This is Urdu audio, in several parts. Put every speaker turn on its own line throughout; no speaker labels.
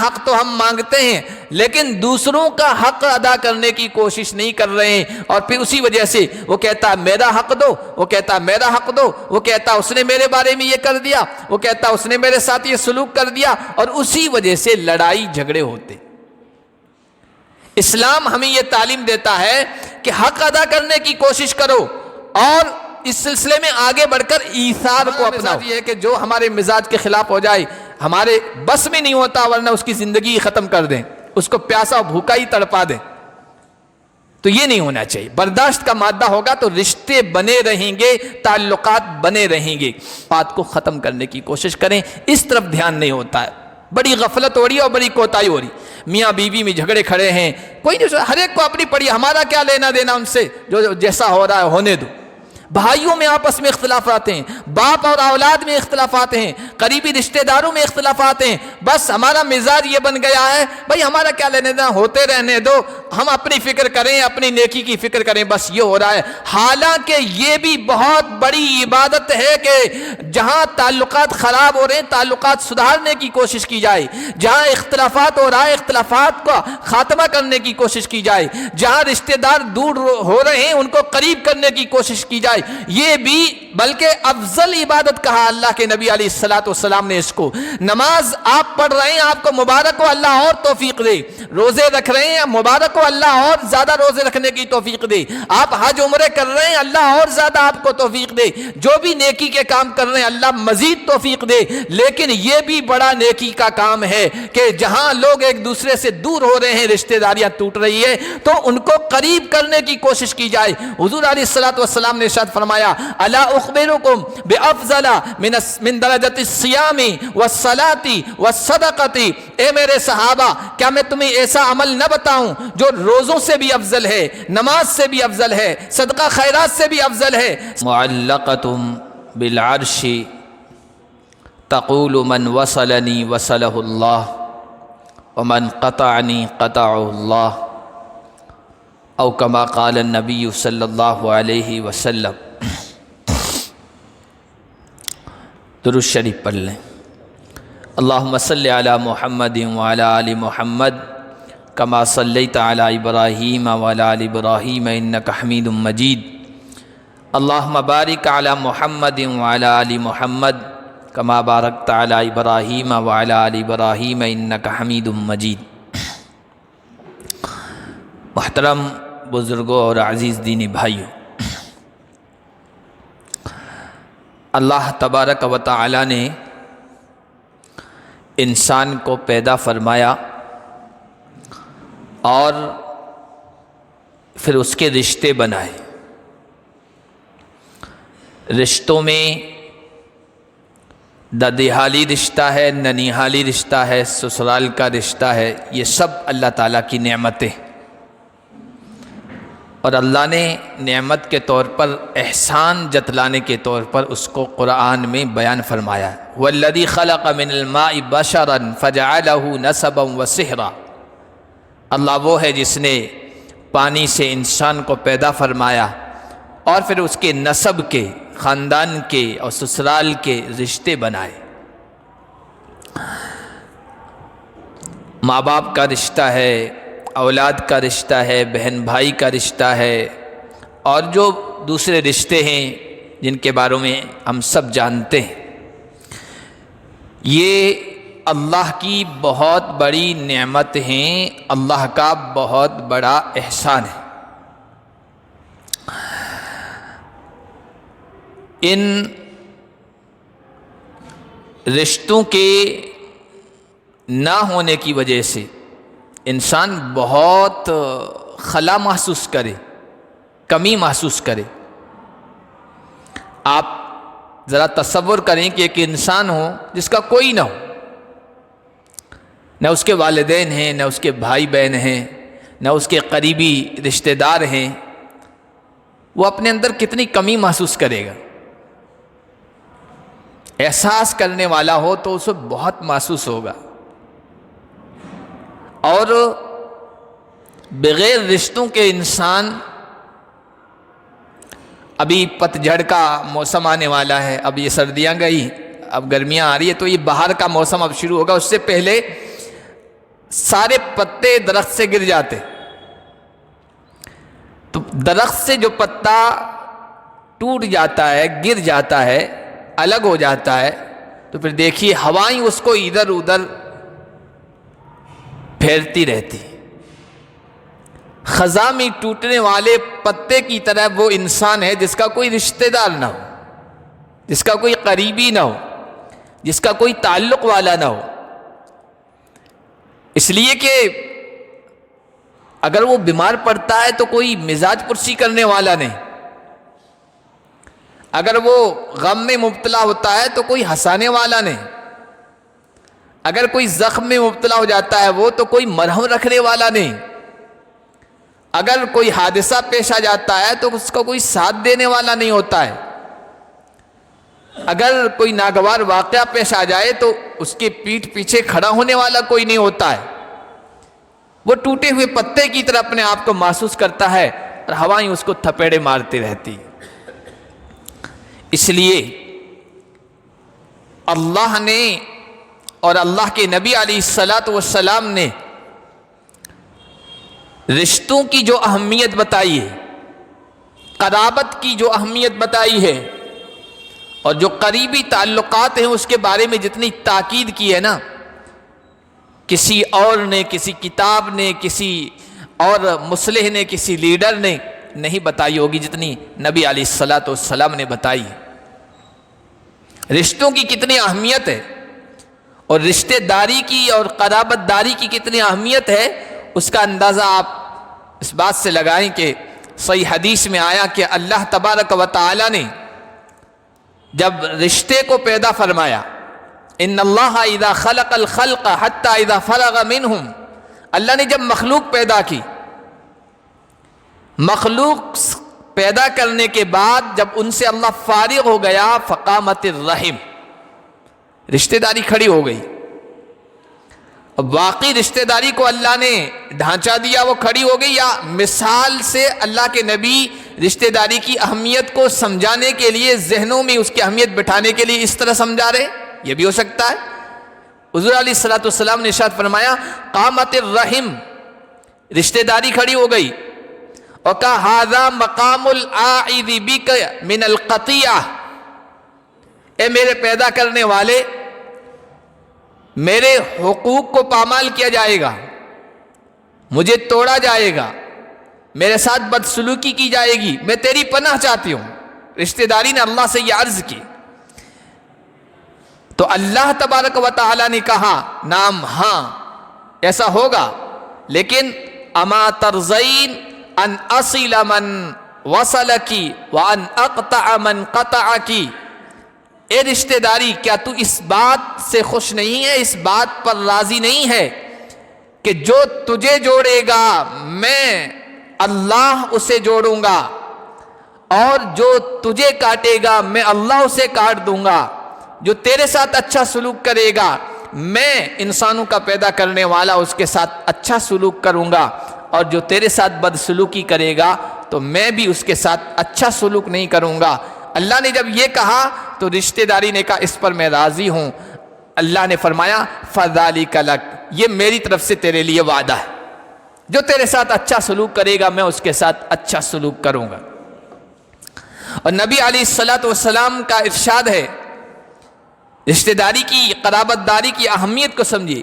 حق تو ہم مانگتے ہیں لیکن دوسروں کا حق ادا کرنے کی کوشش نہیں کر رہے ہیں، اور پھر اسی وجہ سے وہ کہتا میرا حق دو، وہ کہتا میرا حق دو، وہ کہتا اس نے میرے بارے میں یہ کر دیا، وہ کہتا اس نے میرے ساتھ یہ سلوک کر دیا، اور اسی وجہ سے لڑائی جھگڑے ہوتے۔ اسلام ہمیں یہ تعلیم دیتا ہے کہ حق ادا کرنے کی کوشش کرو، اور اس سلسلے میں آگے بڑھ کر ایثار کو اپناؤ۔ یہ ہے کہ جو ہمارے مزاج کے خلاف ہو جائے ہمارے بس میں نہیں ہوتا، ورنہ اس کی زندگی ختم کر دیں، اس کو پیاسا بھوکا ہی تڑپا دیں، تو یہ نہیں ہونا چاہیے۔ برداشت کا مادہ ہوگا تو رشتے بنے رہیں گے، تعلقات بنے رہیں گے۔ بات کو ختم کرنے کی کوشش کریں، اس طرف دھیان نہیں ہوتا ہے، بڑی غفلت ہو رہی ہے اور بڑی کوتاہی ہو رہی۔ میاں بیوی میں جھگڑے کھڑے ہیں، کوئی نہیں، ہر ایک کو اپنی پڑی، ہمارا کیا لینا دینا ان سے، جو جیسا ہو رہا ہے ہونے دو۔ بھائیوں میں آپس میں اختلافات ہیں، باپ اور اولاد میں اختلافات ہیں، قریبی رشتہ داروں میں اختلافات ہیں، بس ہمارا مزاج یہ بن گیا ہے بھائی ہمارا کیا لینے دینا، ہوتے رہنے دو، ہم اپنی فکر کریں، اپنی نیکی کی فکر کریں، بس یہ ہو رہا ہے۔ حالانکہ یہ بھی بہت بڑی عبادت ہے کہ جہاں تعلقات خراب ہو رہے ہیں تعلقات سدھارنے کی کوشش کی جائے، جہاں اختلافات ہو رہا ہے اختلافات کا خاتمہ کرنے کی کوشش کی جائے، جہاں رشتہ دار دور ہو رہے ہیں ان کو قریب کرنے کی کوشش کی جائے، یہ بھی بلکہ افضل عبادت کہا اللہ کے نبی علیہ الصلوۃ والسلام نے اس کو۔ نماز آپ پڑھ رہے ہیں، آپ کو مبارک ہو، اللہ اور توفیق دے۔ روزے رکھ رہے ہیں، مبارک ہو، اللہ اور زیادہ روزے رکھنے کی توفیق دے۔ آپ حج عمرے کر رہے ہیں، اللہ اور زیادہ آپ کو توفیق دے۔ جو بھی نیکی کے کام کر رہے ہیں اللہ مزید توفیق دے۔ لیکن یہ بھی بڑا نیکی کا کام ہے کہ جہاں لوگ ایک دوسرے سے دور ہو رہے ہیں، رشتہ داریاں ٹوٹ رہی ہے، تو ان کو قریب کرنے کی کوشش کی جائے۔ حضور علیہ الصلوۃ والسلام نے ارشاد فرمایا الا اخبرکم بافضل من درجۃ الصیام والصلاۃ والصدقۃ، اے میرے صحابہ کیا میں تمہیں ایسا عمل نہ بتاؤں جو روزوں سے بھی افضل ہے، نماز سے بھی افضل ہے، صدقہ خیرات سے بھی افضل ہے۔ معلقۃ بالعرش تقول من وصلنی وصلہ اللہ ومن قطعنی قطعہ اللہ، او کما قال النبی صلی اللہ علیہ وسلم۔ درود شریف پڑھ لیں۔ اللہم صلی علی محمد وعلی آل محمد کما صلیت علی ابراہیم وعلی آل ابراہیم انک حمید مجید۔ اللہم بارک علی محمد وعلی آل محمد کما بارکت علی ابراہیم وعلی آل ابراہیم انک حمید مجید۔ محترم بزرگوں اور عزیز دینی بھائیوں، اللہ تبارک و تعالی نے انسان کو پیدا فرمایا اور پھر اس کے رشتے بنائے۔ رشتوں میں ددیحالی رشتہ ہے، ننیحالی رشتہ ہے، سسرال کا رشتہ ہے، یہ سب اللہ تعالیٰ کی نعمتیں، اور اللہ نے نعمت کے طور پر احسان جتلانے کے طور پر اس کو قرآن میں بیان فرمایا ہے۔ وَالَّذِي خَلَقَ مِنَ الْمَاءِ بَشَرًا فَجَعَلَهُ نَسَبًا وَصِهْرًا، اللہ وہ ہے جس نے پانی سے انسان کو پیدا فرمایا اور پھر اس کے نسب کے، خاندان کے اور سسرال کے رشتے بنائے۔ ماں باپ کا رشتہ ہے، اولاد کا رشتہ ہے، بہن بھائی کا رشتہ ہے، اور جو دوسرے رشتے ہیں جن کے بارے میں ہم سب جانتے ہیں، یہ اللہ کی بہت بڑی نعمت ہیں، اللہ کا بہت بڑا احسان ہے۔ ان رشتوں کے نہ ہونے کی وجہ سے انسان بہت خلا محسوس کرے، کمی محسوس کرے۔ آپ ذرا تصور کریں کہ ایک انسان ہو جس کا کوئی نہ ہو، نہ اس کے والدین ہیں، نہ اس کے بھائی بہن ہیں، نہ اس کے قریبی رشتہ دار ہیں، وہ اپنے اندر کتنی کمی محسوس کرے گا۔ احساس کرنے والا ہو تو اسے بہت محسوس ہوگا، اور بغیر رشتوں کے انسان، ابھی پت جھڑ کا موسم آنے والا ہے، اب یہ سردیاں گئی، اب گرمیاں آ رہی ہے، تو یہ باہر کا موسم اب شروع ہوگا۔ اس سے پہلے سارے پتے درخت سے گر جاتے، تو درخت سے جو پتا ٹوٹ جاتا ہے، گر جاتا ہے، الگ ہو جاتا ہے، تو پھر دیکھیے ہوائیں اس کو ادھر ادھر پھیرتی رہتی۔ خزاں میں ٹوٹنے والے پتے کی طرح وہ انسان ہے جس کا کوئی رشتہ دار نہ ہو، جس کا کوئی قریبی نہ ہو، جس کا کوئی تعلق والا نہ ہو، اس لیے کہ اگر وہ بیمار پڑتا ہے تو کوئی مزاج پرسی کرنے والا نہیں، اگر وہ غم میں مبتلا ہوتا ہے تو کوئی ہنسانے والا نہیں، اگر کوئی زخم میں مبتلا ہو جاتا ہے وہ تو کوئی مرہم رکھنے والا نہیں، اگر کوئی حادثہ پیش آ جاتا ہے تو اس کا کوئی ساتھ دینے والا نہیں ہوتا ہے، اگر کوئی ناگوار واقعہ پیش آ جائے تو اس کے پیٹھ پیچھے کھڑا ہونے والا کوئی نہیں ہوتا ہے، وہ ٹوٹے ہوئے پتے کی طرح اپنے آپ کو محسوس کرتا ہے اور ہوائیں اس کو تھپیڑے مارتی رہتی۔ اس لیے اللہ نے اور اللہ کے نبی علیہ الصلاۃ والسلام نے رشتوں کی جو اہمیت بتائی ہے، قرابت کی جو اہمیت بتائی ہے، اور جو قریبی تعلقات ہیں اس کے بارے میں جتنی تاکید کی ہے نا، کسی اور نے، کسی کتاب نے، کسی اور مصلح نے، کسی لیڈر نے نہیں بتائی ہوگی جتنی نبی علیہ الصلاۃ والسلام نے بتائی ہے۔ رشتوں کی کتنی اہمیت ہے اور رشتہ داری کی اور قرابت داری کی کتنی اہمیت ہے، اس کا اندازہ آپ اس بات سے لگائیں کہ صحیح حدیث میں آیا کہ اللہ تبارک و تعالی نے جب رشتے کو پیدا فرمایا، ان اللہ اذا خلق الخلق حتی اذا فرغ منہم، اللہ نے جب مخلوق پیدا کی، مخلوق پیدا کرنے کے بعد جب ان سے اللہ فارغ ہو گیا، فقامت الرحم، رشتہ داری کھڑی ہو گئی۔ اب واقعی رشتہ داری کو اللہ نے ڈھانچہ دیا، وہ کھڑی ہو گئی، یا مثال سے اللہ کے نبی رشتہ داری کی اہمیت کو سمجھانے کے لیے ذہنوں میں اس کی اہمیت بٹھانے کے لیے اس طرح سمجھا رہے؟ یہ بھی ہو سکتا ہے۔ حضور علیہ الصلوۃ والسلام نے ارشاد فرمایا قامت الرحم، رشتہ داری کھڑی ہو گئی، اور کہا ھذا مقام العائذ بک من القطیعہ، اے میرے پیدا کرنے والے، میرے حقوق کو پامال کیا جائے گا، مجھے توڑا جائے گا، میرے ساتھ بدسلوکی کی جائے گی، میں تیری پناہ چاہتی ہوں۔ رشتہ داری نے اللہ سے یہ عرض کی، تو اللہ تبارک و تعالی نے کہا نام ہاں ایسا ہوگا، لیکن اما ترضین ان اصل من وصلکی وان اقطع من قطعکی، اے رشتہ داری کیا تو اس بات سے خوش نہیں ہے، اس بات پر راضی نہیں ہے کہ جو تجھے جوڑے گا میں اللہ اسے جوڑوں گا، اور جو تجھے کاٹے گا میں اللہ اسے کاٹ دوں گا، جو تیرے ساتھ اچھا سلوک کرے گا میں انسانوں کا پیدا کرنے والا اس کے ساتھ اچھا سلوک کروں گا، اور جو تیرے ساتھ بدسلوکی کرے گا تو میں بھی اس کے ساتھ اچھا سلوک نہیں کروں گا۔ اللہ نے جب یہ کہا تو رشتہ داری نے کہا اس پر میں راضی ہوں۔ اللہ نے فرمایا فذالک لک، یہ میری طرف سے تیرے لیے وعدہ ہے، جو تیرے ساتھ اچھا سلوک کرے گا میں اس کے ساتھ اچھا سلوک کروں گا۔ اور نبی علیہ الصلوۃ والسلام کا ارشاد ہے، رشتہ داری کی، قرابت داری کی اہمیت کو سمجھیے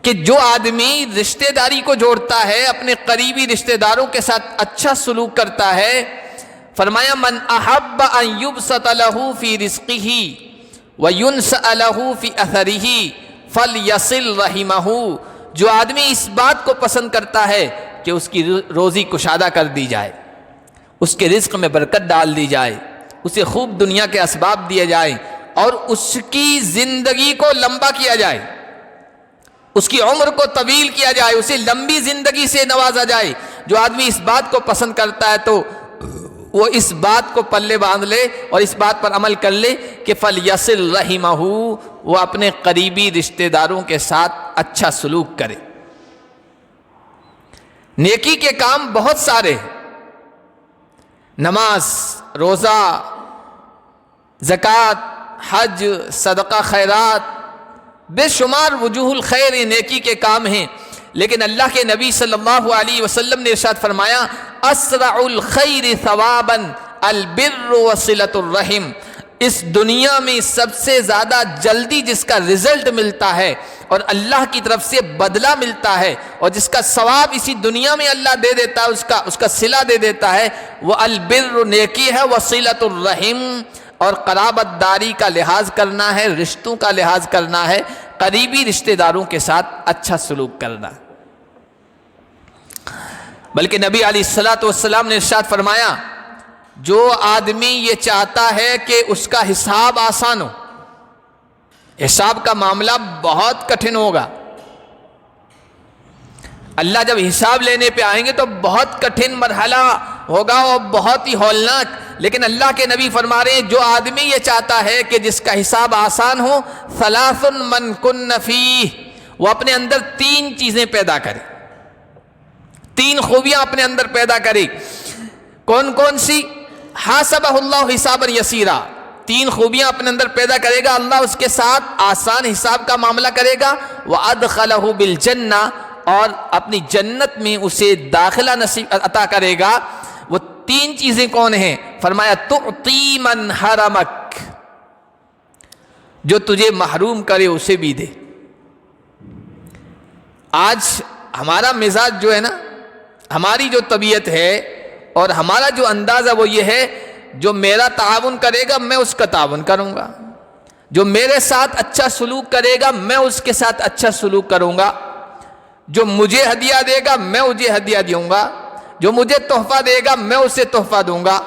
کہ جو آدمی رشتہ داری کو جوڑتا ہے، اپنے قریبی رشتہ داروں کے ساتھ اچھا سلوک کرتا ہے، فرمایا من احب ان یبسط له فی رزقہ وینسأ له فی اثرہ فلیصل رحمہ، جو آدمی اس بات کو پسند کرتا ہے کہ اس کی روزی کشادہ کر دی جائے، اس کے رزق میں برکت ڈال دی جائے، اسے خوب دنیا کے اسباب دیے جائیں، اور اس کی زندگی کو لمبا کیا جائے، اس کی عمر کو طویل کیا جائے، اسے لمبی زندگی سے نوازا جائے، جو آدمی اس بات کو پسند کرتا ہے تو وہ اس بات کو پلے باندھ لے اور اس بات پر عمل کر لے کہ فلیصل رحمہ، وہ اپنے قریبی رشتہ داروں کے ساتھ اچھا سلوک کرے۔ نیکی کے کام بہت سارے، نماز، روزہ، زکوٰۃ، حج، صدقہ خیرات، بے شمار وجوہ الخیر نیکی کے کام ہیں، لیکن اللہ کے نبی صلی اللہ علیہ وسلم نے ارشاد فرمایا اسرع الخیر ثوابا البر وصلۃ الرحم، اس دنیا میں سب سے زیادہ جلدی جس کا رزلٹ ملتا ہے اور اللہ کی طرف سے بدلہ ملتا ہے اور جس کا ثواب اسی دنیا میں اللہ دے دیتا ہے، اس کا صلہ دے دیتا ہے، وہ البر نیکی ہے، وصلۃ الرحم اور قرابت داری کا لحاظ کرنا ہے، رشتوں کا لحاظ کرنا ہے، قریبی رشتہ داروں کے ساتھ اچھا سلوک کرنا۔ بلکہ نبی علیہ الصلوۃ والسلام نے ارشاد فرمایا جو آدمی یہ چاہتا ہے کہ اس کا حساب آسان ہو، حساب کا معاملہ بہت کٹھن ہوگا، اللہ جب حساب لینے پہ آئیں گے تو بہت کٹھن مرحلہ ہوگا اور بہت ہی ہولناک، لیکن اللہ کے نبی فرما رہے ہیں جو آدمی یہ چاہتا ہے کہ جس کا حساب آسان ہو، ثلاث من کن فیہ، وہ اپنے اندر 3 چیزیں پیدا کرے، 3 خوبیاں اپنے اندر پیدا کرے۔ کون کون سی؟ حاسبہ اللہ حسابا یسیرا، 3 خوبیاں اپنے اندر پیدا کرے گا، اللہ اس کے ساتھ آسان حساب کا معاملہ کرے گا، وَأَدْخَلَهُ بِالْجَنَّةِ، اور اپنی جنت میں اسے داخلہ نصیب عطا کرے گا۔ وہ 3 چیزیں کون ہیں؟ فرمایا تُعْطِي مَنْ حَرَمَكَ، جو تجھے محروم کرے اسے بھی دے۔ آج ہمارا مزاج جو ہے نا، ہماری جو طبیعت ہے اور ہمارا جو انداز ہے وہ یہ ہے جو میرا تعاون کرے گا میں اس کا تعاون کروں گا، جو میرے ساتھ اچھا سلوک کرے گا میں اس کے ساتھ اچھا سلوک کروں گا، جو مجھے ہدیہ دے گا میں اسے ہدیہ دوں گا، جو مجھے تحفہ دے گا میں اسے تحفہ دوں گا۔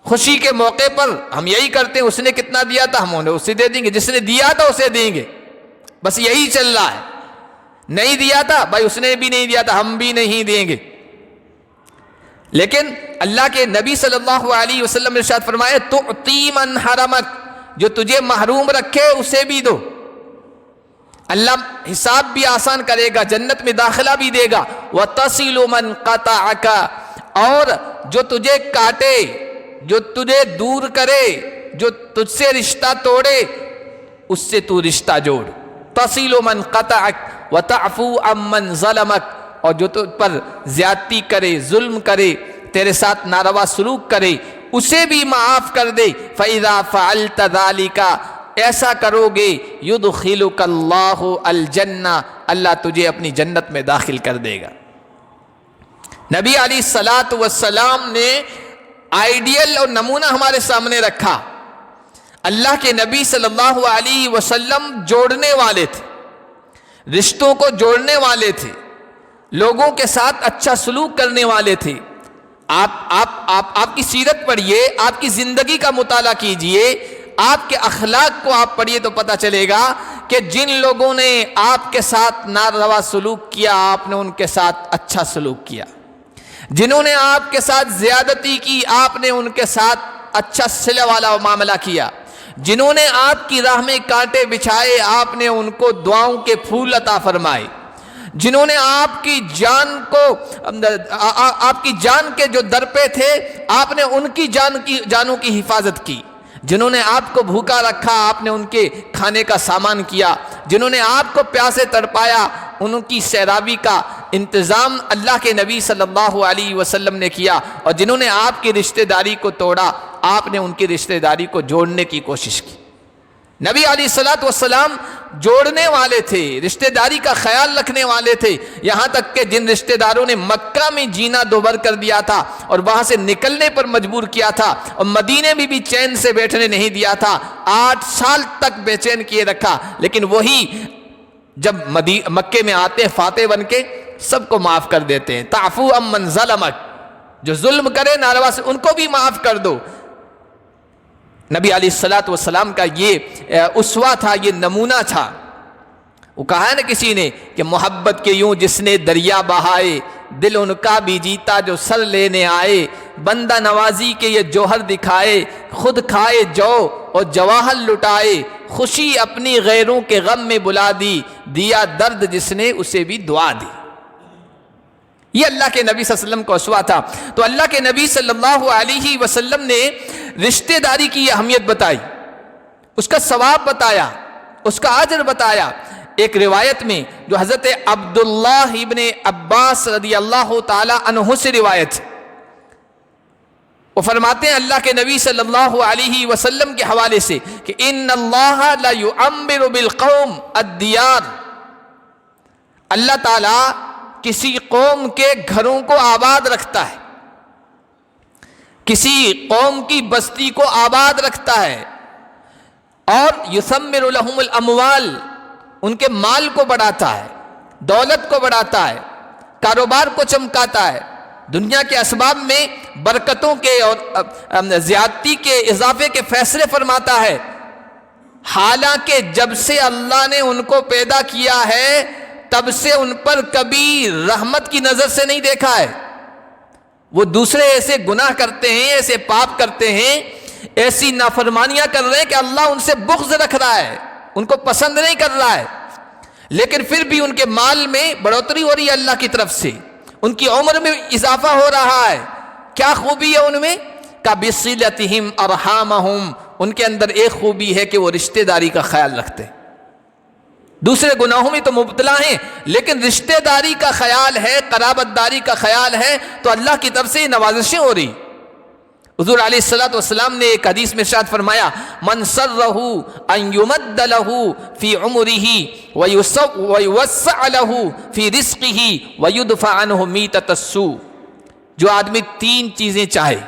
خوشی کے موقع پر ہم یہی کرتے ہیں، اس نے کتنا دیا تھا ہم انہیں اسے دے دیں گے، جس نے دیا تھا اسے دیں گے، بس یہی چل رہا ہے۔ نہیں دیا تھا بھائی، اس نے بھی نہیں دیا تھا ہم بھی نہیں دیں گے۔ لیکن اللہ کے نبی صلی اللہ علیہ وسلم نے ارشاد فرمایا تُعْطِي مَنْ حَرَمَكَ، جو تجھے محروم رکھے اسے بھی دو، اللہ حساب بھی آسان کرے گا، جنت میں داخلہ بھی دے گا۔ وَتَصِلُ مَنْ قَطَعَكَ، اور جو تجھے کاٹے، جو تجھے دور کرے، جو تجھ سے رشتہ توڑے اس سے تو رشتہ جوڑ۔ تَصِلُ مَنْ قَطَعَكَ وَتَعْفُو عَمَّنْ ظَلَمَكَ، اور جو تجھ پر زیادتی کرے، ظلم کرے، تیرے ساتھ ناروا سلوک کرے اسے بھی معاف کر دے۔ فَإِذَا فَعَلْتَ ذَلِكَ، ایسا کرو گے يُدْخِلُكَ اللَّهُ الْجَنَّةَ، اللہ تجھے اپنی جنت میں داخل کر دے گا۔ نبی علیہ الصلوۃ والسلام نے آئیڈیل اور نمونہ ہمارے سامنے رکھا۔ اللہ کے نبی صلی اللہ علیہ وسلم جوڑنے والے تھے، رشتوں کو جوڑنے والے تھے، لوگوں کے ساتھ اچھا سلوک کرنے والے تھے۔ آپ کی سیرت پڑھیے، آپ کی زندگی کا مطالعہ کیجئے، آپ کے اخلاق کو آپ پڑھیے تو پتہ چلے گا کہ جن لوگوں نے آپ کے ساتھ ناروا سلوک کیا آپ نے ان کے ساتھ اچھا سلوک کیا، جنہوں نے آپ کے ساتھ زیادتی کی آپ نے ان کے ساتھ اچھا صلہ والا معاملہ کیا، جنہوں نے آپ کی راہ میں کانٹے بچھائے آپ نے ان کو دعاؤں کے پھول عطا فرمائے، جنہوں نے آپ کی جان کے جو در پہ تھے آپ نے ان کی جانوں کی حفاظت کی، جنہوں نے آپ کو بھوکا رکھا آپ نے ان کے کھانے کا سامان کیا، جنہوں نے آپ کو پیاسے تڑپایا ان کی سیرابی کا انتظام اللہ کے نبی صلی اللہ علیہ وسلم نے کیا، اور جنہوں نے آپ کی رشتہ داری کو توڑا آپ نے ان کی رشتہ داری کو جوڑنے کی کوشش کی۔ نبی علیہ الصلوۃ والسلام جوڑنے والے تھے، رشتہ داری کا خیال رکھنے والے تھے، یہاں تک کہ جن رشتہ داروں نے مکہ میں جینا دوبر کر دیا تھا اور وہاں سے نکلنے پر مجبور کیا تھا اور مدینے میں بھی چین سے بیٹھنے نہیں دیا تھا، 8 سال تک بے چین کیے رکھا، لیکن وہی جب مکے میں آتے ہیں فاتح بن کے سب کو معاف کر دیتے ہیں۔ تعفو عمن ظلمک، جو ظلم کرے ناروا سے ان کو بھی معاف کر دو۔ نبی علیہ الصلوۃ والسلام کا یہ اسوہ تھا، یہ نمونہ تھا۔ وہ کہا ہے نا کسی نے کہ محبت کے یوں جس نے دریا بہائے، دل ان کا بھی جیتا جو سر لینے آئے، بندہ نوازی کے یہ جوہر دکھائے، خود کھائے جو اور جواہر لٹائے، خوشی اپنی غیروں کے غم میں بلا دی، دیا درد جس نے اسے بھی دعا دی۔ یہ اللہ کے نبی صلی اللہ علیہ وسلم کو اسوہ تھا۔ تو اللہ کے نبی صلی اللہ علیہ وسلم نے رشتہ داری کی اہمیت بتائی، اس کا ثواب بتایا، اس کا اجر بتایا۔ ایک روایت میں جو حضرت عبداللہ ابن عباس رضی اللہ تعالی عنہ سے روایت، وہ فرماتے ہیں اللہ کے نبی صلی اللہ علیہ وسلم کے حوالے سے کہ ان اللہ لا یعمر بالقوم الدیار، اللہ تعالیٰ کسی قوم کے گھروں کو آباد رکھتا ہے، کسی قوم کی بستی کو آباد رکھتا ہے، اور یثمر لہم الاموال، ان کے مال کو بڑھاتا ہے، دولت کو بڑھاتا ہے، کاروبار کو چمکاتا ہے، دنیا کے اسباب میں برکتوں کے اور زیادتی کے اضافے کے فیصلے فرماتا ہے، حالانکہ جب سے اللہ نے ان کو پیدا کیا ہے تب سے ان پر کبھی رحمت کی نظر سے نہیں دیکھا ہے۔ وہ دوسرے ایسے گناہ کرتے ہیں، ایسے پاپ کرتے ہیں، ایسی نافرمانیاں کر رہے ہیں کہ اللہ ان سے بغض رکھ رہا ہے، ان کو پسند نہیں کر رہا ہے، لیکن پھر بھی ان کے مال میں بڑھوتری ہو رہی ہے اللہ کی طرف سے، ان کی عمر میں اضافہ ہو رہا ہے۔ کیا خوبی ہے ان میں؟ کَبِصِلَتِهِمْ أَرْحَامَهُمْ، ان کے اندر ایک خوبی ہے کہ وہ رشتہ داری کا خیال رکھتے ہیں۔ دوسرے گناہوں میں تو مبتلا ہیں، لیکن رشتہ داری کا خیال ہے، قرابت داری کا خیال ہے، تو اللہ کی طرف سے یہ نوازشیں ہو رہی۔ حضور علیہ السلام نے ایک حدیث میں ارشاد فرمایا من سرہ ان یمد لہ فی عمرہ ویوسع لہ فی رزقہ ویدفع عنہ میتۃ السوء، جو آدمی تین چیزیں چاہے،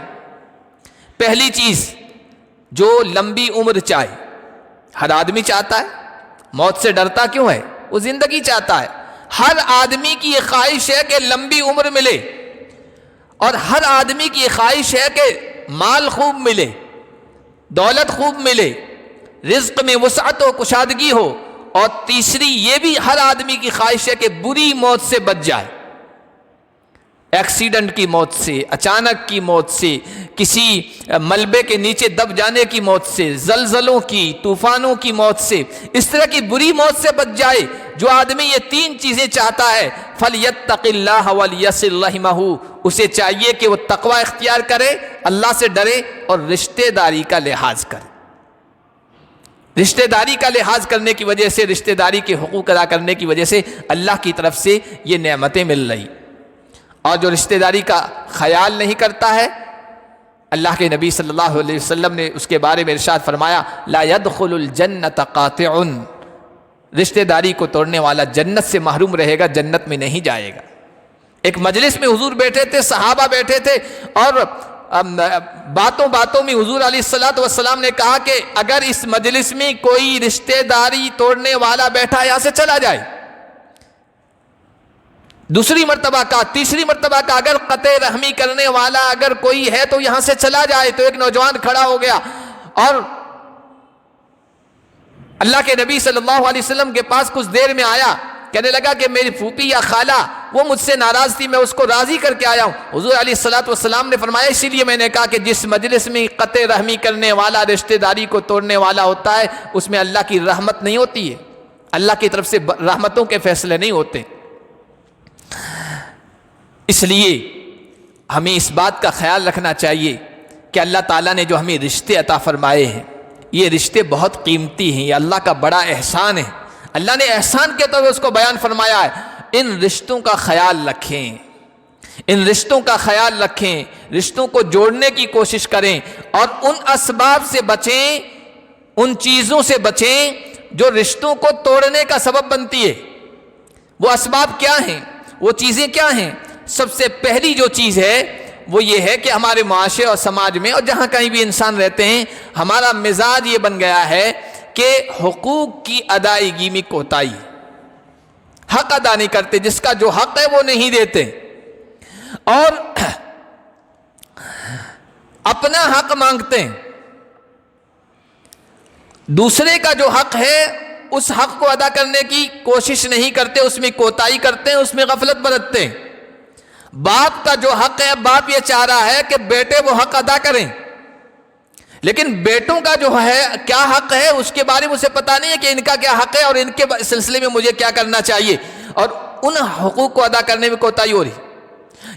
پہلی چیز جو لمبی عمر چاہے، ہر آدمی چاہتا ہے، موت سے ڈرتا کیوں ہے؟ وہ زندگی چاہتا ہے، ہر آدمی کی یہ خواہش ہے کہ لمبی عمر ملے، اور ہر آدمی کی یہ خواہش ہے کہ مال خوب ملے، دولت خوب ملے، رزق میں وسعت و کشادگی ہو، اور تیسری یہ بھی ہر آدمی کی خواہش ہے کہ بری موت سے بچ جائے، ایکسیڈنٹ کی موت سے، اچانک کی موت سے، کسی ملبے کے نیچے دب جانے کی موت سے، زلزلوں کی، طوفانوں کی موت سے، اس طرح کی بری موت سے بچ جائے۔ جو آدمی یہ تین چیزیں چاہتا ہے فَلْيَتَّقِ اللَّهَ وَلْيَصِلْ رَحِمَهُ، اسے چاہیے کہ وہ تقوی اختیار کرے، اللہ سے ڈرے، اور رشتہ داری کا لحاظ کرے۔ رشتہ داری کا لحاظ کرنے کی وجہ سے، رشتہ داری کے حقوق ادا کرنے کی وجہ سے اللہ کی طرف سے یہ نعمتیں مل رہی۔ اور جو رشتہ داری کا خیال نہیں کرتا ہے، اللہ کے نبی صلی اللہ علیہ وسلم نے اس کے بارے میں ارشاد فرمایا لا يدخل الجنت قاطع، رشتہ داری کو توڑنے والا جنت سے محروم رہے گا، جنت میں نہیں جائے گا۔ ایک مجلس میں حضور بیٹھے تھے، صحابہ بیٹھے تھے، اور باتوں باتوں میں حضور علیہ السلام نے کہا کہ اگر اس مجلس میں کوئی رشتہ داری توڑنے والا بیٹھا یہاں سے چلا جائے۔ دوسری مرتبہ کا، تیسری مرتبہ کا، اگر قطع رحمی کرنے والا اگر کوئی ہے تو یہاں سے چلا جائے۔ تو ایک نوجوان کھڑا ہو گیا اور اللہ کے نبی صلی اللہ علیہ وسلم کے پاس کچھ دیر میں آیا، کہنے لگا کہ میری پھوپھی یا خالہ وہ مجھ سے ناراض تھی، میں اس کو راضی کر کے آیا ہوں۔ حضور علیہ السلام نے فرمایا اسی لیے میں نے کہا کہ جس مجلس میں قطع رحمی کرنے والا، رشتہ داری کو توڑنے والا ہوتا ہے، اس میں اللہ کی رحمت نہیں ہوتی ہے، اللہ کی طرف سے رحمتوں کے فیصلے نہیں ہوتے۔ اس لیے ہمیں اس بات کا خیال رکھنا چاہیے کہ اللہ تعالیٰ نے جو ہمیں رشتے عطا فرمائے ہیں، یہ رشتے بہت قیمتی ہیں، یہ اللہ کا بڑا احسان ہے۔ اللہ نے احسان کے طور پر اس کو بیان فرمایا ہے، ان رشتوں کا خیال رکھیں، ان رشتوں کا خیال رکھیں، رشتوں کو جوڑنے کی کوشش کریں، اور ان اسباب سے بچیں، ان چیزوں سے بچیں جو رشتوں کو توڑنے کا سبب بنتی ہے۔ وہ اسباب کیا ہیں؟ وہ چیزیں کیا ہیں؟ سب سے پہلی جو چیز ہے وہ یہ ہے کہ ہمارے معاشرے اور سماج میں اور جہاں کہیں بھی انسان رہتے ہیں، ہمارا مزاج یہ بن گیا ہے کہ حقوق کی ادائیگی میں کوتاہی، حق ادا نہیں کرتے، جس کا جو حق ہے وہ نہیں دیتے، اور اپنا حق مانگتے ہیں، دوسرے کا جو حق ہے اس حق کو ادا کرنے کی کوشش نہیں کرتے، اس میں کوتاہی کرتے ہیں، اس میں غفلت برتتے ہیں۔ باپ کا جو حق ہے، باپ یہ چاہ رہا ہے کہ بیٹے وہ حق ادا کریں، لیکن بیٹوں کا جو ہے کیا حق ہے اس کے بارے میں اسے پتا نہیں ہے کہ ان کا کیا حق ہے اور ان کے سلسلے میں مجھے کیا کرنا چاہیے، اور ان حقوق کو ادا کرنے میں کوتاہی ہو رہی۔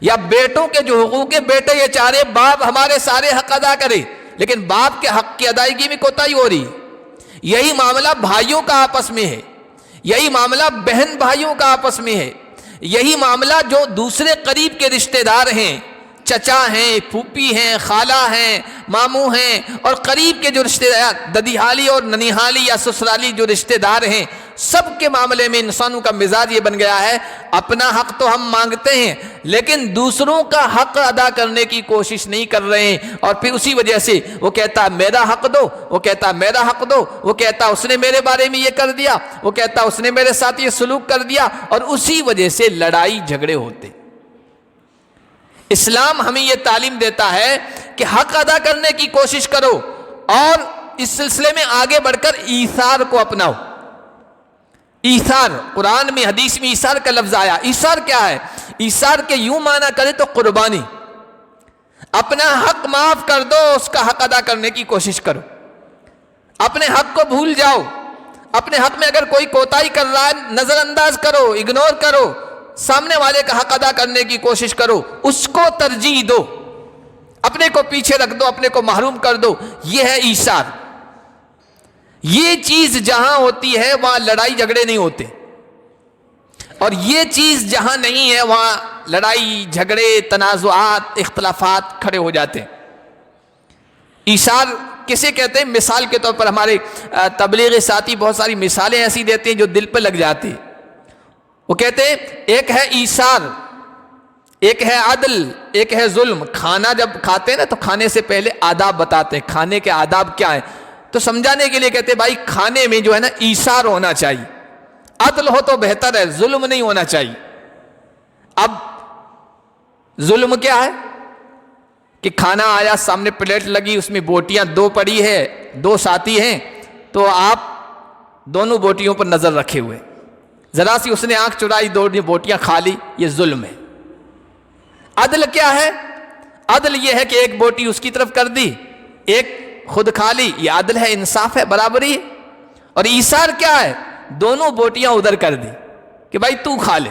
یا بیٹوں کے جو حقوق ہے، بیٹے یہ چاہ رہے باپ ہمارے سارے حق ادا کرے، لیکن باپ کے حق کی ادائیگی میں کوتاہی ہو رہی۔ یہی معاملہ بھائیوں کا آپس میں ہے، یہی معاملہ بہن بھائیوں کا آپس میں ہے، یہی معاملہ جو دوسرے قریب کے رشتہ دار ہیں، چچا ہیں، پھوپھی ہیں، خالہ ہیں، ماموں ہیں، اور قریب کے جو رشتہ دار ددیحالی اور ننیحالی یا سسرالی جو رشتہ دار ہیں، سب کے معاملے میں انسانوں کا مزاج یہ بن گیا ہے، اپنا حق تو ہم مانگتے ہیں لیکن دوسروں کا حق ادا کرنے کی کوشش نہیں کر رہے ہیں، اور پھر اسی وجہ سے وہ کہتا میرا حق دو، وہ کہتا میرا حق دو، وہ کہتا اس نے میرے بارے میں یہ کر دیا، وہ کہتا اس نے میرے ساتھ یہ سلوک کر دیا، اور اسی وجہ سے لڑائی جھگڑے ہوتے۔ اسلام ہمیں یہ تعلیم دیتا ہے کہ حق ادا کرنے کی کوشش کرو اور اس سلسلے میں آگے بڑھ کر ایثار کو اپناؤ۔ ایثار، قرآن میں حدیث میں ایثار کا لفظ آیا۔ ایثار کیا ہے؟ ایثار کے یوں معنی کرے تو قربانی، اپنا حق معاف کر دو، اس کا حق ادا کرنے کی کوشش کرو، اپنے حق کو بھول جاؤ، اپنے حق میں اگر کوئی کوتاہی کر رہا ہے نظر انداز کرو، اگنور کرو، سامنے والے کا حق ادا کرنے کی کوشش کرو، اس کو ترجیح دو، اپنے کو پیچھے رکھ دو، اپنے کو محروم کر دو، یہ ہے ایثار۔ یہ چیز جہاں ہوتی ہے وہاں لڑائی جھگڑے نہیں ہوتے، اور یہ چیز جہاں نہیں ہے وہاں لڑائی جھگڑے تنازعات اختلافات کھڑے ہو جاتے ہیں۔ ایثار کسے کہتے ہیں؟ مثال کے طور پر ہمارے تبلیغ ساتھی بہت ساری مثالیں ایسی دیتے ہیں جو دل پہ لگ جاتی ہیں۔ وہ کہتے ہیں ایک ہے ایثار، ایک ہے عدل، ایک ہے ظلم۔ کھانا جب کھاتے ہیں نا تو کھانے سے پہلے آداب بتاتے ہیں، کھانے کے آداب کیا ہیں، تو سمجھانے کے لیے کہتے ہیں بھائی کھانے میں جو ہے نا ایثار ہونا چاہیے، عدل ہو تو بہتر ہے، ظلم نہیں ہونا چاہیے۔ اب ظلم کیا ہے کہ کھانا آیا سامنے، پلیٹ لگی، اس میں بوٹیاں دو پڑی ہے، دو ساتھی ہیں، تو آپ دونوں بوٹیوں پر نظر رکھے ہوئے، ذرا سی اس نے آنکھ چرائی، دو بوٹیاں کھا لی، یہ ظلم ہے۔ عدل کیا ہے؟ عدل یہ ہے کہ ایک بوٹی اس کی طرف کر دی، ایک خود کھا لی، یہ عدل ہے، انصاف ہے، برابری ہے۔ اور ایثار کیا ہے؟ دونوں بوٹیاں ادھر کر دی کہ بھائی تو کھا لے۔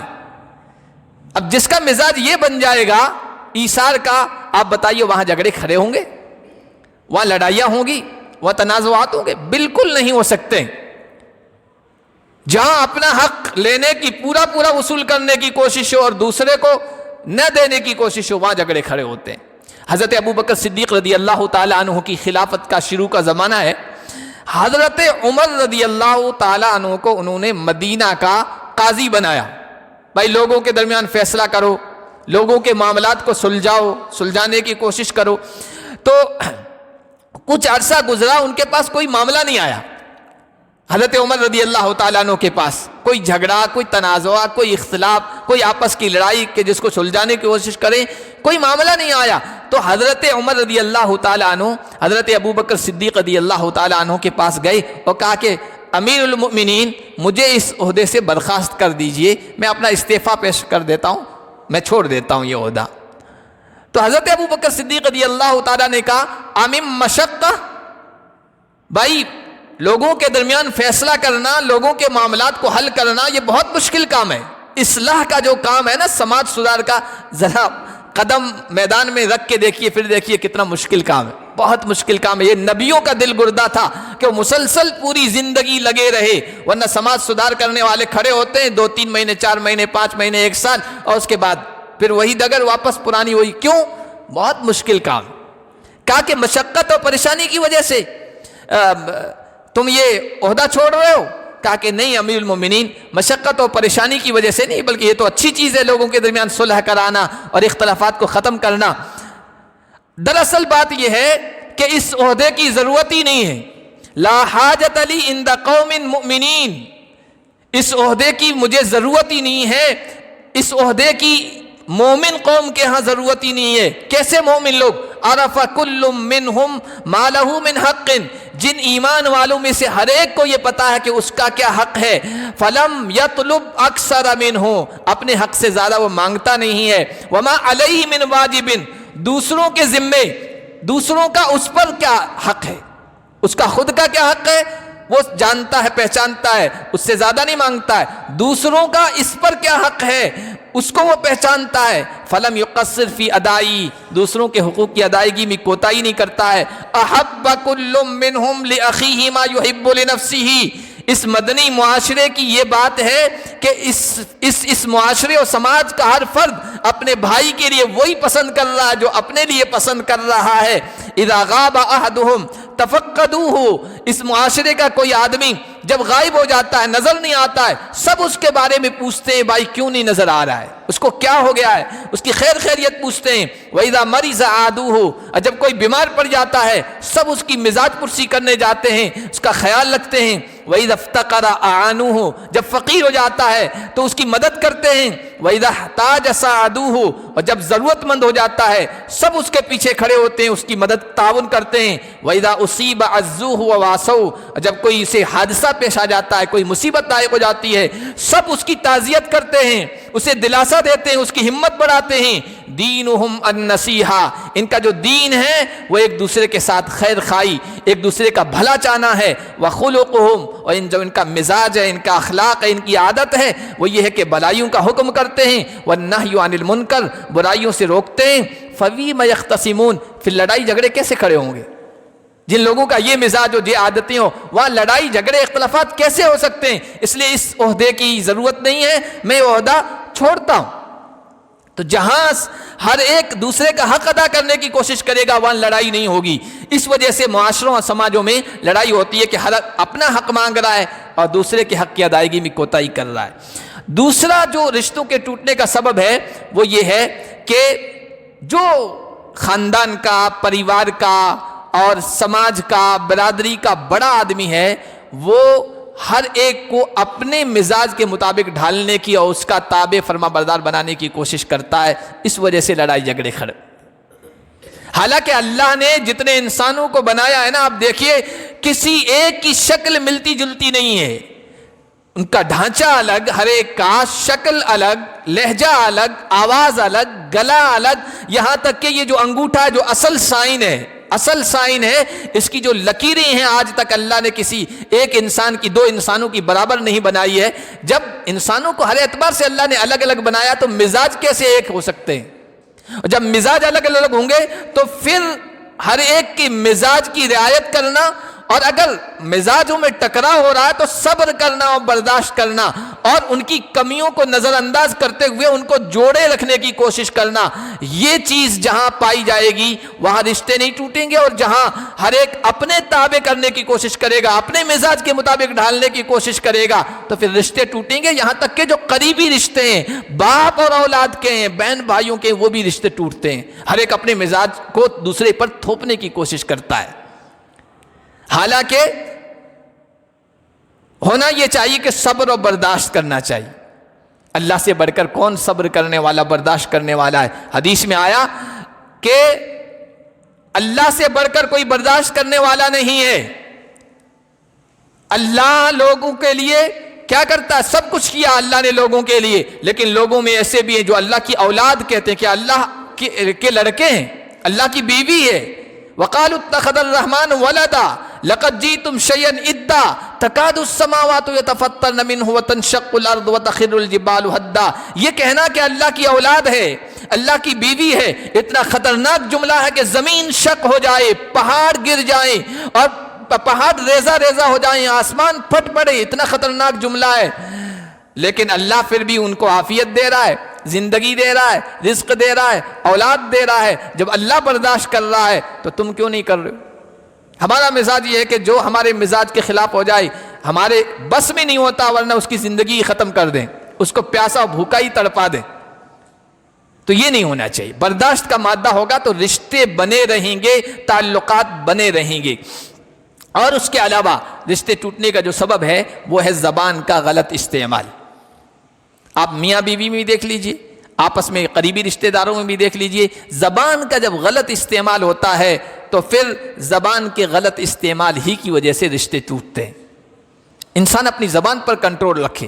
اب جس کا مزاج یہ بن جائے گا ایثار کا، آپ بتائیے وہاں جھگڑے کھڑے ہوں گے، وہاں لڑائیاں ہوں گی، وہاں تنازعات ہوں گے؟ بالکل نہیں ہو سکتے۔ جہاں اپنا حق لینے کی پورا وصول کرنے کی کوشش ہو اور دوسرے کو نہ دینے کی کوشش ہو، وہاں جھگڑے کھڑے ہوتے ہیں۔ حضرت ابوبکر صدیق رضی اللہ تعالیٰ عنہ کی خلافت کا شروع کا زمانہ ہے۔ حضرت عمر رضی اللہ تعالیٰ عنہ کو انہوں نے مدینہ کا قاضی بنایا، بھائی لوگوں کے درمیان فیصلہ کرو، لوگوں کے معاملات کو سلجھاؤ، سلجھانے کی کوشش کرو۔ تو کچھ عرصہ گزرا، ان کے پاس کوئی معاملہ نہیں آیا، حضرت عمر رضی اللہ تعالیٰ عنہ کے پاس کوئی جھگڑا، کوئی تنازع، کوئی اختلاف، کوئی آپس کی لڑائی کہ جس کو سلجھانے کی کوشش کریں، کوئی معاملہ نہیں آیا۔ تو حضرت عمر رضی اللہ تعالیٰ عنہ حضرت ابوبکر صدیق رضی اللہ تعالیٰ عنہ کے پاس گئے اور کہا کہ امیر المؤمنین مجھے اس عہدے سے برخاست کر دیجئے، میں اپنا استعفیٰ پیش کر دیتا ہوں، میں چھوڑ دیتا ہوں یہ عہدہ۔ تو حضرت ابوبکر صدیق رضی اللہ تعالیٰ نے کہا امم مشقہ، بھائی لوگوں کے درمیان فیصلہ کرنا، لوگوں کے معاملات کو حل کرنا یہ بہت مشکل کام ہے۔ اصلاح کا جو کام ہے نا، سماج سدھار کا، ذرا قدم میدان میں رکھ کے دیکھیے، پھر دیکھیے کتنا مشکل کام ہے، بہت مشکل کام ہے۔ یہ نبیوں کا دل گردہ تھا کہ وہ مسلسل پوری زندگی لگے رہے، ورنہ سماج سدھار کرنے والے کھڑے ہوتے ہیں 2-3 مہینے، 4 مہینے، 5 مہینے، 1 سال، اور اس کے بعد پھر وہی ڈگر واپس پرانی وہی۔ کیوں؟ بہت مشکل کام۔ کہا کہ مشقت اور پریشانی کی وجہ سے تم یہ عہدہ چھوڑ رہے ہو؟ کہا کہ نہیں امیر المومنین، مشقت اور پریشانی کی وجہ سے نہیں، بلکہ یہ تو اچھی چیز ہے لوگوں کے درمیان صلح کرانا اور اختلافات کو ختم کرنا۔ دراصل بات یہ ہے کہ اس عہدے کی ضرورت ہی نہیں ہے۔ لا حاجت لی عند قوم مؤمنین، اس عہدے کی مجھے ضرورت ہی نہیں ہے، اس عہدے کی مومن قوم کے ہاں ضرورت ہی نہیں ہے۔ کیسے مومن لوگ؟ عرف کل منہم ما لہ من حق، جن ایمان والوں میں سے ہر ایک کو یہ پتا ہے کہ اس کا کیا حق ہے۔ فلم یطلب اکثر منہ، اپنے حق سے زیادہ وہ مانگتا نہیں ہے۔ وما علیہ من واجب، دوسروں کے ذمے، دوسروں کا اس پر کیا حق ہے، اس کا خود کا کیا حق ہے، وہ جانتا ہے، پہچانتا ہے، اس سے زیادہ نہیں مانگتا ہے. دوسروں کا اس پر کیا حق ہے اس کو وہ پہچانتا ہے. فلم یقصر فی ادائی، دوسروں کے حقوق کی ادائیگی میں کوتاہی نہیں کرتا ہے. احب کل منہم لاخیہ ما یحب لنفسہ. اس مدنی معاشرے کی یہ بات ہے کہ اس معاشرے اور سماج کا ہر فرد اپنے بھائی کے لیے وہی پسند کر رہا ہے جو اپنے لیے پسند کر رہا ہے. اذا غاب احدہم تفقدوہ. اس معاشرے کا کوئی آدمی جب غائب ہو جاتا ہے، نظر نہیں آتا ہے، سب اس کے بارے میں پوچھتے ہیں بھائی کیوں نہیں نظر آ رہا ہے، اس کو کیا ہو گیا ہے، اس کی خیر خیریت پوچھتے ہیں. وَإِذَا مَرِضَ عَادُوهُ. اور جب کوئی بیمار پڑ جاتا ہے سب اس کی مزاج پرسی کرنے جاتے ہیں، اس کا خیال رکھتے ہیں. وَإِذَا افْتَقَرَ أَعَانُوهُ. جب فقیر ہو جاتا ہے تو اس کی مدد کرتے ہیں. وَإِذَا احْتَاجَ سَاعَدُوهُ. اور جب ضرورت مند ہو جاتا ہے سب اس کے پیچھے کھڑے ہوتے ہیں، اس کی مدد تعاون کرتے ہیں. وَإِذَا أُصِيبَ عَزُّوهُ وَوَاسَوْا. اور جب کوئی اسے حادثہ پیش آ جاتا ہے، کوئی مصیبت لاحق ہو جاتی ہے، سب اس کی تعزیت کرتے ہیں، اسے دلاسا دیتے ہیں، اس کی ہمت بڑھاتے ہیں. دینہم النصیحہ. ان کا جو دین ہے وہ ایک دوسرے کے ساتھ خیر خائی، ایک دوسرے کا بھلا چاہنا ہے. وخلقہم. اور جو ان کا مزاج ہے، ان کا اخلاق ہے، ان کی عادت ہے وہ یہ ہے کہ بلائیوں کا حکم کرتے ہیں، والنہی عن المنکر. برائیوں سے روکتے ہیں. فیما یختصمون. پھر لڑائی جھگڑے کیسے کھڑے ہوں گے؟ جن لوگوں کا یہ مزاج ہو، یہ عادتیں ہو، وہاں لڑائی جھگڑے اختلافات کیسے ہو سکتے ہیں؟ اس لیے اس عہدے کی ضرورت نہیں ہے، میں عہدہ چھوڑتا ہوں. تو جہاں ہر ایک دوسرے کا حق ادا کرنے کی کوشش کرے گا وہاں لڑائی نہیں ہوگی. اس وجہ سے معاشروں اور سماجوں میں لڑائی ہوتی ہے کہ ہر اپنا حق مانگ رہا ہے اور دوسرے کے حق کی ادائیگی میں کوتاہی کر رہا ہے. دوسرا جو رشتوں کے ٹوٹنے کا سبب ہے وہ یہ ہے کہ جو خاندان کا، پریوار کا اور سماج کا، برادری کا بڑا آدمی ہے وہ ہر ایک کو اپنے مزاج کے مطابق ڈھالنے کی اور اس کا تابع فرما بردار بنانے کی کوشش کرتا ہے. اس وجہ سے لڑائی جھگڑے کھڑے. حالانکہ اللہ نے جتنے انسانوں کو بنایا ہے نا، آپ دیکھیے کسی ایک کی شکل ملتی جلتی نہیں ہے. ان کا ڈھانچہ الگ، ہر ایک کا شکل الگ، لہجہ الگ، آواز الگ، گلا الگ. یہاں تک کہ یہ جو انگوٹھا ہے، جو اصل سائن ہے، اس کی جو لکیریں ہیں آج تک اللہ نے کسی ایک انسان کی، دو انسانوں کی برابر نہیں بنائی ہے. جب انسانوں کو ہر اعتبار سے اللہ نے الگ الگ بنایا تو مزاج کیسے ایک ہو سکتے ہیں؟ اور جب مزاج الگ الگ ہوں گے تو پھر ہر ایک کی مزاج کی رعایت کرنا، اور اگر مزاجوں میں ٹکراؤ ہو رہا ہے تو صبر کرنا اور برداشت کرنا اور ان کی کمیوں کو نظر انداز کرتے ہوئے ان کو جوڑے رکھنے کی کوشش کرنا. یہ چیز جہاں پائی جائے گی وہاں رشتے نہیں ٹوٹیں گے. اور جہاں ہر ایک اپنے تابع کرنے کی کوشش کرے گا، اپنے مزاج کے مطابق ڈھالنے کی کوشش کرے گا تو پھر رشتے ٹوٹیں گے. یہاں تک کہ جو قریبی رشتے ہیں، باپ اور اولاد کے ہیں، بہن بھائیوں کے، وہ بھی رشتے ٹوٹتے ہیں. ہر ایک اپنے مزاج کو دوسرے پر تھوپنے کی کوشش کرتا ہے. حالانکہ ہونا یہ چاہیے کہ صبر و برداشت کرنا چاہیے. اللہ سے بڑھ کر کون صبر کرنے والا، برداشت کرنے والا ہے؟ حدیث میں آیا کہ اللہ سے بڑھ کر کوئی برداشت کرنے والا نہیں ہے. اللہ لوگوں کے لیے کیا کرتا ہے؟ سب کچھ کیا اللہ نے لوگوں کے لیے، لیکن لوگوں میں ایسے بھی ہیں جو اللہ کی اولاد کہتے ہیں کہ اللہ کے لڑکے ہیں، اللہ کی بیوی ہے. وقالوا اتخذ الرحمن ولدا لقد جئتم شيئا ادا تكاد السماوات يتفطرن منه وتنشق الارض وتخر الجبال هدا. یہ کہنا کہ اللہ کی اولاد ہے، اللہ کی بیوی ہے، اتنا خطرناک جملہ ہے کہ زمین شق ہو جائے، پہاڑ گر جائیں اور پہاڑ ریزہ ریزہ ہو جائیں، آسمان پھٹ پڑے. اتنا خطرناک جملہ ہے، لیکن اللہ پھر بھی ان کو عافیت دے رہا ہے، زندگی دے رہا ہے، رزق دے رہا ہے، اولاد دے رہا ہے. جب اللہ برداشت کر رہا ہے تو تم کیوں نہیں کر رہے ہو؟ ہمارا مزاج یہ ہے کہ جو ہمارے مزاج کے خلاف ہو جائے ہمارے بس میں نہیں ہوتا، ورنہ اس کی زندگی ختم کر دیں، اس کو پیاسا بھوکا ہی تڑپا دیں. تو یہ نہیں ہونا چاہیے. برداشت کا مادہ ہوگا تو رشتے بنے رہیں گے، تعلقات بنے رہیں گے. اور اس کے علاوہ رشتے ٹوٹنے کا جو سبب ہے وہ ہے زبان کا غلط استعمال. آپ میاں بیوی میں دیکھ لیجئے، آپس میں قریبی رشتہ داروں میں بھی دیکھ لیجئے، زبان کا جب غلط استعمال ہوتا ہے تو پھر زبان کے غلط استعمال ہی کی وجہ سے رشتے ٹوٹتے ہیں. انسان اپنی زبان پر کنٹرول رکھے،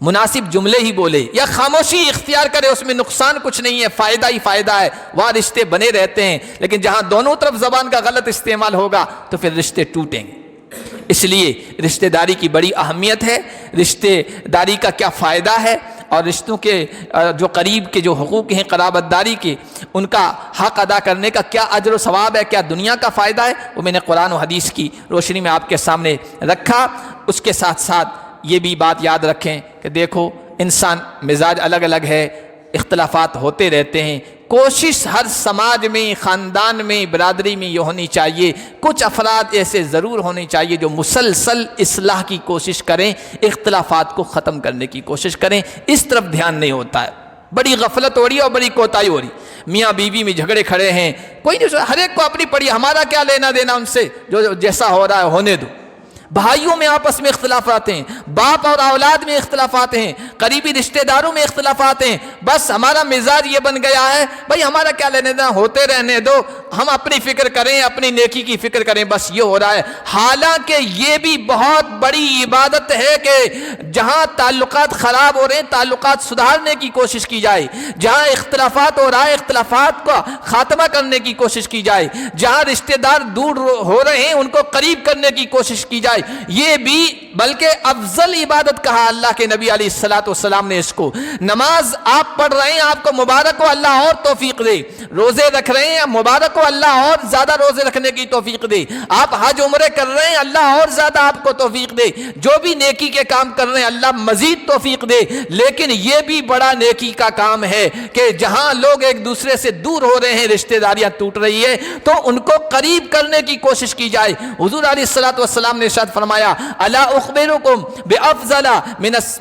مناسب جملے ہی بولے یا خاموشی اختیار کرے، اس میں نقصان کچھ نہیں ہے، فائدہ ہی فائدہ ہے، وہاں رشتے بنے رہتے ہیں. لیکن جہاں دونوں طرف زبان کا غلط استعمال ہوگا تو پھر رشتے ٹوٹیں گے. اس لیے رشتہ داری کی بڑی اہمیت ہے، رشتہ داری کا کیا فائدہ ہے، اور رشتوں کے جو قریب کے جو حقوق ہیں قرابت داری کے، ان کا حق ادا کرنے کا کیا اجر و ثواب ہے، کیا دنیا کا فائدہ ہے، وہ میں نے قرآن و حدیث کی روشنی میں آپ کے سامنے رکھا۔ اس کے ساتھ ساتھ یہ بھی بات یاد رکھیں کہ دیکھو انسان مزاج الگ الگ ہے، اختلافات ہوتے رہتے ہیں، کوشش ہر سماج میں، خاندان میں، برادری میں یہ ہونی چاہیے، کچھ افراد ایسے ضرور ہونے چاہیے جو مسلسل اصلاح کی کوشش کریں، اختلافات کو ختم کرنے کی کوشش کریں۔ اس طرف دھیان نہیں ہوتا ہے، بڑی غفلت ہو رہی ہے اور بڑی کوتاہی ہو رہی ہے۔ میاں بیوی میں جھگڑے کھڑے ہیں، کوئی نہیں، ہر ایک کو اپنی پڑی، ہمارا کیا لینا دینا ان سے، جو جیسا ہو رہا ہے ہونے دو۔ بھائیوں میں آپس میں اختلافات ہیں، باپ اور اولاد میں اختلافات ہیں، قریبی رشتہ داروں میں اختلافات ہیں، بس ہمارا مزاج یہ بن گیا ہے بھائی ہمارا کیا لینے دینا، ہوتے رہنے دو، ہم اپنی فکر کریں، اپنی نیکی کی فکر کریں، بس یہ ہو رہا ہے۔ حالانکہ یہ بھی بہت بڑی عبادت ہے کہ جہاں تعلقات خراب ہو رہے ہیں تعلقات سدھارنے کی کوشش کی جائے، جہاں اختلافات ہو رہا ہے اختلافات کا خاتمہ کرنے کی کوشش کی جائے، جہاں رشتہ دار دور ہو رہے ہیں ان کو قریب کرنے کی کوشش کی جائے، یہ بھی بلکہ افضل عبادت کہا اللہ کے نبی علیہ الصلوۃ والسلام نے اس کو۔ نماز آپ پڑھ رہے ہیں، آپ کو مبارک ہو، اللہ اور توفیق دے۔ روزے رکھ رہے ہیں، مبارک ہو، اللہ اور زیادہ روزے رکھنے کی توفیق دے۔ آپ حج عمرے کر رہے ہیں، اللہ اور زیادہ آپ کو توفیق دے۔ جو بھی نیکی کے کام کر رہے ہیں اللہ مزید توفیق دے۔ لیکن یہ بھی بڑا نیکی کا کام ہے کہ جہاں لوگ ایک دوسرے سے دور ہو رہے ہیں، رشتہ داریاں ٹوٹ رہی ہے، تو ان کو قریب کرنے کی کوشش کی جائے۔ حضور علیہ الصلوۃ والسلام نے ارشاد فرمایا الا اخبرکم بافضل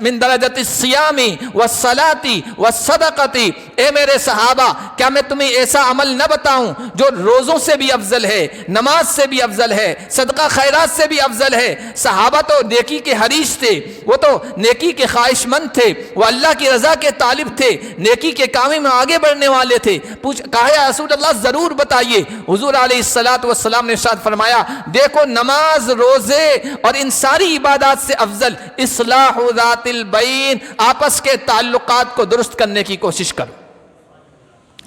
من درجۃ الصیام والصلاۃ والصدقۃ، اے میرے صحابہ کیا میں تمہیں ایسا عمل نہ بتاؤں جو روزوں سے بھی افضل ہے، نماز سے بھی افضل ہے، صدقہ خیرات سے بھی افضل ہے۔ صحابہ تو نیکی کے حریص تھے، وہ تو نیکی کے خواہش مند تھے، وہ اللہ کی رضا کے طالب تھے، نیکی کے کام میں آگے بڑھنے والے تھے۔ کہا یا رسول اللہ ضرور بتائیے۔ حضور علیہ الصلوۃ والسلام نے ارشاد فرمایا دیکھو نماز، روزے اور ان ساری عبادات سے افضل اصلاح ذات البین، آپس کے تعلقات کو درست کرنے کی کوشش کرو،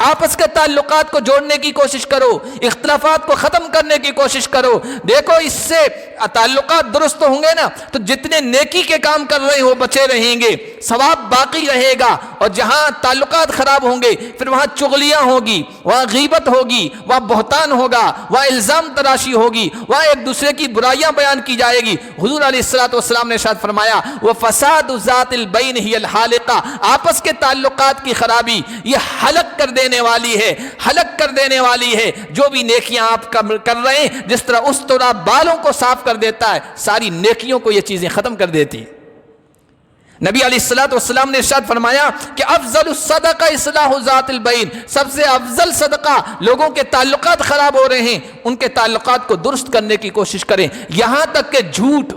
آپس کے تعلقات کو جوڑنے کی کوشش کرو، اختلافات کو ختم کرنے کی کوشش کرو۔ دیکھو اس سے تعلقات درست ہوں گے نا تو جتنے نیکی کے کام کر رہے ہو بچے رہیں گے، ثواب باقی رہے گا، اور جہاں تعلقات خراب ہوں گے پھر وہاں چغلیاں ہوگی، وہاں غیبت ہوگی، وہاں بہتان ہوگا، وہاں الزام تراشی ہوگی، وہاں ایک دوسرے کی برائیاں بیان کی جائے گی۔ حضور علیہ الصلوۃ والسلام نے ارشاد فرمایا وفساد ذات البین ہی الحالقہ، آپس کے تعلقات کی خرابی یہ حلق کر دینے والی ہے، حلق کر دینے والی ہے۔ جو بھی نیکیاں آپ کر رہے ہیں جس طرح استرا بالوں کو صاف کر دیتا ہے، ساری نیکیوں کو یہ چیزیں ختم کر دیتی ہیں۔ نبی علیہ الصلوۃ والسلام نے ارشاد فرمایا کہ افضل الصدقہ اصلاح ذات البین، سب سے افضل صدقہ لوگوں کے تعلقات خراب ہو رہے ہیں ان کے تعلقات کو درست کرنے کی کوشش کریں، یہاں تک کہ جھوٹ۔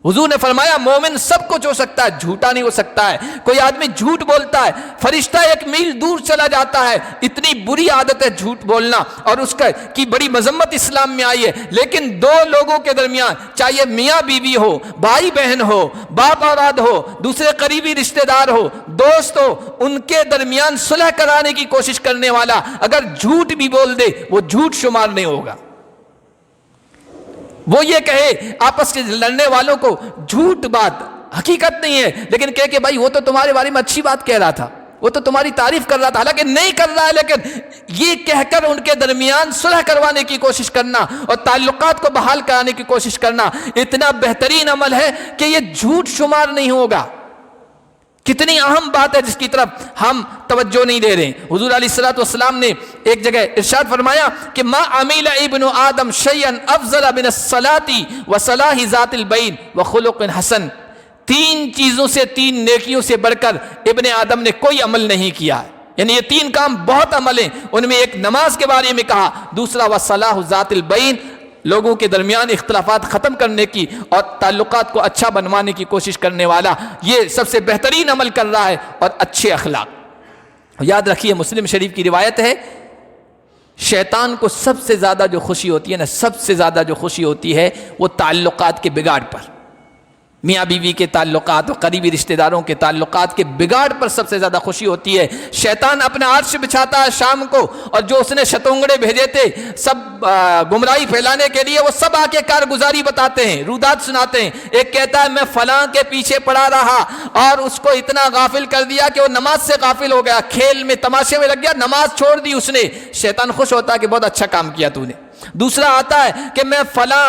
حضور نے فرمایا مومن سب کچھ ہو سکتا ہے، جھوٹا نہیں ہو سکتا ہے۔ کوئی آدمی جھوٹ بولتا ہے فرشتہ 1 میل دور چلا جاتا ہے، اتنی بری عادت ہے جھوٹ بولنا، اور اس کی بڑی مذمت اسلام میں آئی ہے۔ لیکن دو لوگوں کے درمیان چاہے میاں بیوی ہو، بھائی بہن ہو، باپ اولاد ہو، دوسرے قریبی رشتہ دار ہو، دوست ہو، ان کے درمیان صلح کرانے کی کوشش کرنے والا اگر جھوٹ بھی بول دے وہ جھوٹ شمار نہیں ہوگا۔ وہ یہ کہے آپس کے لڑنے والوں کو جھوٹ بات حقیقت نہیں ہے، لیکن کہے کہ بھائی وہ تو تمہارے بارے میں اچھی بات کہہ رہا تھا، وہ تو تمہاری تعریف کر رہا تھا، حالانکہ نہیں کر رہا ہے، لیکن یہ کہہ کر ان کے درمیان صلح کروانے کی کوشش کرنا اور تعلقات کو بحال کرانے کی کوشش کرنا اتنا بہترین عمل ہے کہ یہ جھوٹ شمار نہیں ہوگا۔ کتنی اہم بات ہے جس کی طرف ہم توجہ نہیں دے رہے ہیں۔ حضور علیہ الصلوۃ والسلام نے ایک جگہ ارشاد فرمایا کہ ما عمل ابن آدم شیئا افضل من الصلاة وصلاح ذات البین وخلق حسن، 3 چیزوں سے، 3 نیکیوں سے بڑھ کر ابن آدم نے کوئی عمل نہیں کیا ہے، یعنی یہ 3 کام بہت عمل ہیں، ان میں ایک نماز کے بارے میں کہا، دوسرا وصلاح ذات البین، لوگوں کے درمیان اختلافات ختم کرنے کی اور تعلقات کو اچھا بنوانے کی کوشش کرنے والا یہ سب سے بہترین عمل کر رہا ہے، اور اچھے اخلاق۔ یاد رکھیے مسلم شریف کی روایت ہے شیطان کو سب سے زیادہ جو خوشی ہوتی ہے نا، سب سے زیادہ جو خوشی ہوتی ہے وہ تعلقات کے بگاڑ پر، میاں بیوی کے تعلقات اور قریبی رشتہ داروں کے تعلقات کے بگاڑ پر سب سے زیادہ خوشی ہوتی ہے۔ شیطان اپنا عرش بچھاتا ہے شام کو، اور جو اس نے شتونگڑے بھیجے تھے سب گمراہی پھیلانے کے لیے، وہ سب آ کے کارگزاری بتاتے ہیں، رودات سناتے ہیں۔ ایک کہتا ہے میں فلاں کے پیچھے پڑا رہا اور اس کو اتنا غافل کر دیا کہ وہ نماز سے غافل ہو گیا، کھیل میں تماشے میں لگ گیا، نماز چھوڑ دی اس نے۔ شیطان خوش ہوتا ہے کہ بہت اچھا کام کیا تو نے۔ دوسرا آتا ہے کہ میں فلاں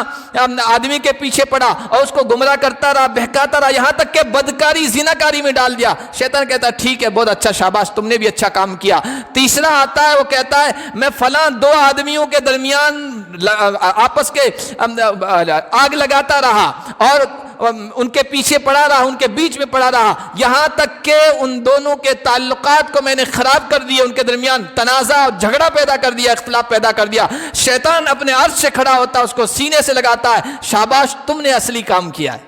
آدمی کے پیچھے پڑا اور اس کو گمراہ کرتا رہا، بہکاتا رہا، یہاں تک کہ بدکاری زناکاری میں ڈال دیا۔ شیطان کہتا ہے ٹھیک ہے، بہت اچھا، شاباش، تم نے بھی اچھا کام کیا۔ تیسرا آتا ہے، وہ کہتا ہے میں فلاں دو آدمیوں کے درمیان آپس کے آگ لگاتا رہا اور ان کے پیچھے پڑا رہا، ان کے بیچ میں پڑا رہا، یہاں تک کہ ان دونوں کے تعلقات کو میں نے خراب کر دیا، ان کے درمیان تنازع اور جھگڑا پیدا کر دیا، اختلاف پیدا کر دیا۔ شیطان اپنے عرش سے کھڑا ہوتا ہے، اس کو سینے سے لگاتا ہے، شاباش، تم نے اصلی کام کیا ہے۔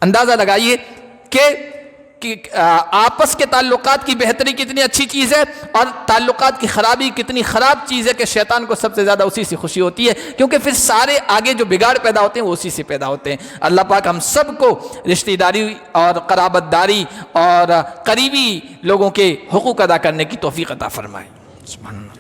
اندازہ لگائیے کہ آپس کے تعلقات کی بہتری کتنی اچھی چیز ہے اور تعلقات کی خرابی کتنی خراب چیز ہے، کہ شیطان کو سب سے زیادہ اسی سے خوشی ہوتی ہے، کیونکہ پھر سارے آگے جو بگاڑ پیدا ہوتے ہیں وہ اسی سے پیدا ہوتے ہیں۔ اللہ پاک ہم سب کو رشتہ داری اور قرابت داری اور قریبی لوگوں کے حقوق ادا کرنے کی توفیق عطا فرمائے۔ سبحان اللہ۔